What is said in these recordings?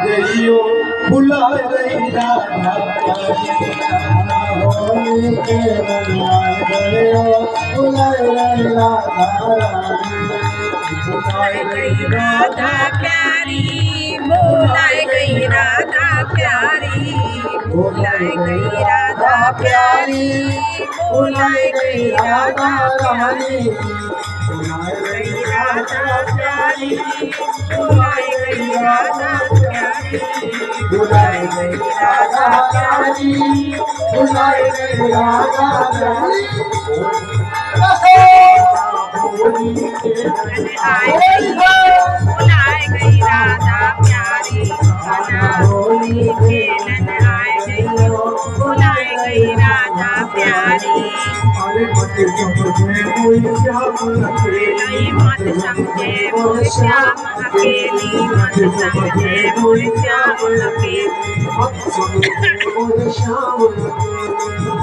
गई हो भुला गई राधा होली के रंग गए हो भुला गई राधा रानी भुलाए गई राधा प्यारी भुलाए गई राधा प्यारी भुलाए गई राधा प्यारी भुलाए गई राधा प्यारी भुलाए गई राधा प्यारी भुलाए गई राधा प्यारी भुलाए गई राधा प्यारी भुलाए गई राधा प्यारी होली खेलन आए गई भुलाए गई राधा प्यारी मत समझे वो श्याम अकेली मत समझे वो श्याम अकेली श्याम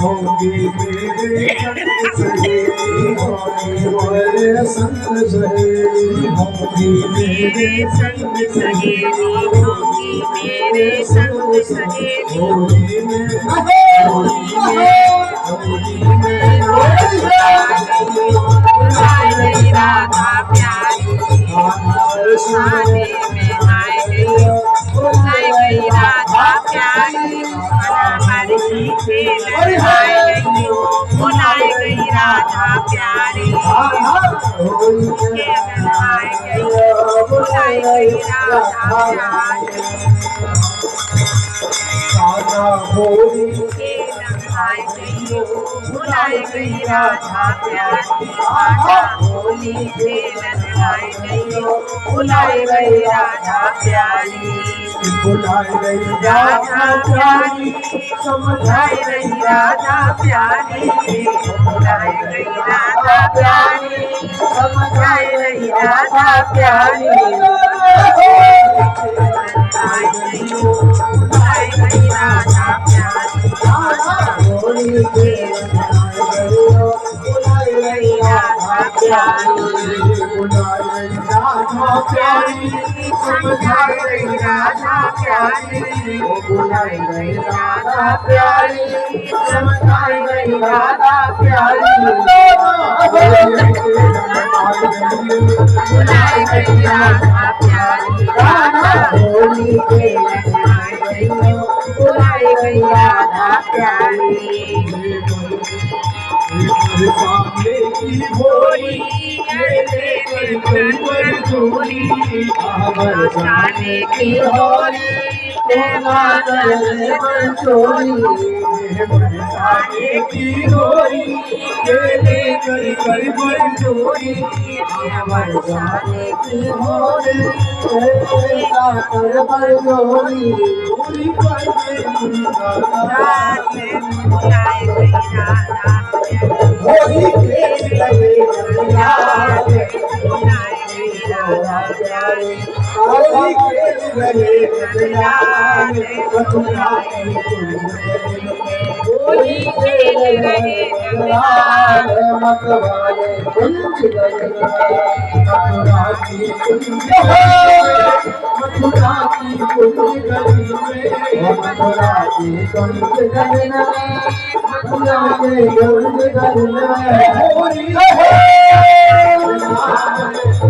होगी मेरे संग सहेली होगी मेरे संग सहेली होगी मेरे संग सहेली होली में भुलाए गई राधा प्यारी खाने में आए गई भुलाए गई राधा प्यारी हरी खेलन आए गई भुलाए गई राधा प्यारी खेलन आए गई भुलाए गई राधा प्यारी खेलन आए गई भुलाए गई राधा प्यारी होली खेलन आए गई भुलाए गई राधा प्यारी भुलाए गई राधा प्यारी समझाए गई राधा प्यारी भुलाए गई राधा प्यारी समझाए गई राधा प्यारी भुलाए गई राधा प्यारी होली भुलाए गई राधा प्यारी भुलाए गई राधा प्यारी समझाए गई राधा प्यारी भुलाए गई राधा प्यारी समझाई गई राधा प्यारी भुलाई गई राधा प्यारी राधा होली खेलन आए गई भुलाई गई राधा प्यारी सामने की होली बरसाने की होली बरसाने की होली लेकर कर बरजोरी बरसाने की होली कर बरजोरी होली पर रात में भुलाए गई राधा होली खेल लगे रात में भुलाए गई राधा प्यारी होली खेल लगे रात में भुलाए होली खेल रहे रात मतवाले कुंज गए मथुरा की कुंज गली में मथुरा की कुंज गली में मथुरा के कुंज गली में होली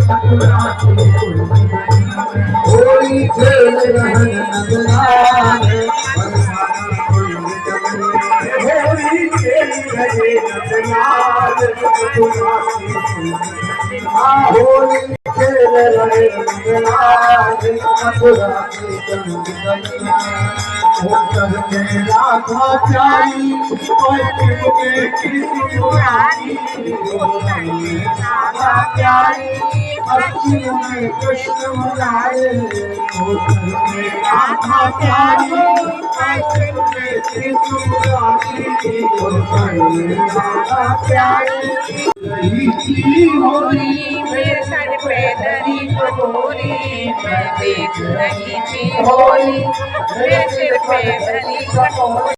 मथुरा की कुंज गली में होली खेल रहे नंदलाल बरसाना कुंज गली में होली खेल रहे नंदलाल मथुरा की कुंज गली में होली खेल रहे नंदलाल मथुरा की कुंज गली में राधा प्यारी पुरानी राधा प्यारी अखियों में कृष्ण मुलाए राधा प्यारी अखियों में कृष्ण मुलाए राधा प्यारी होली मेरे सर पे दरी कटोरी मैं देख रही थी होली मेरे सिर पे दरी कटोरी।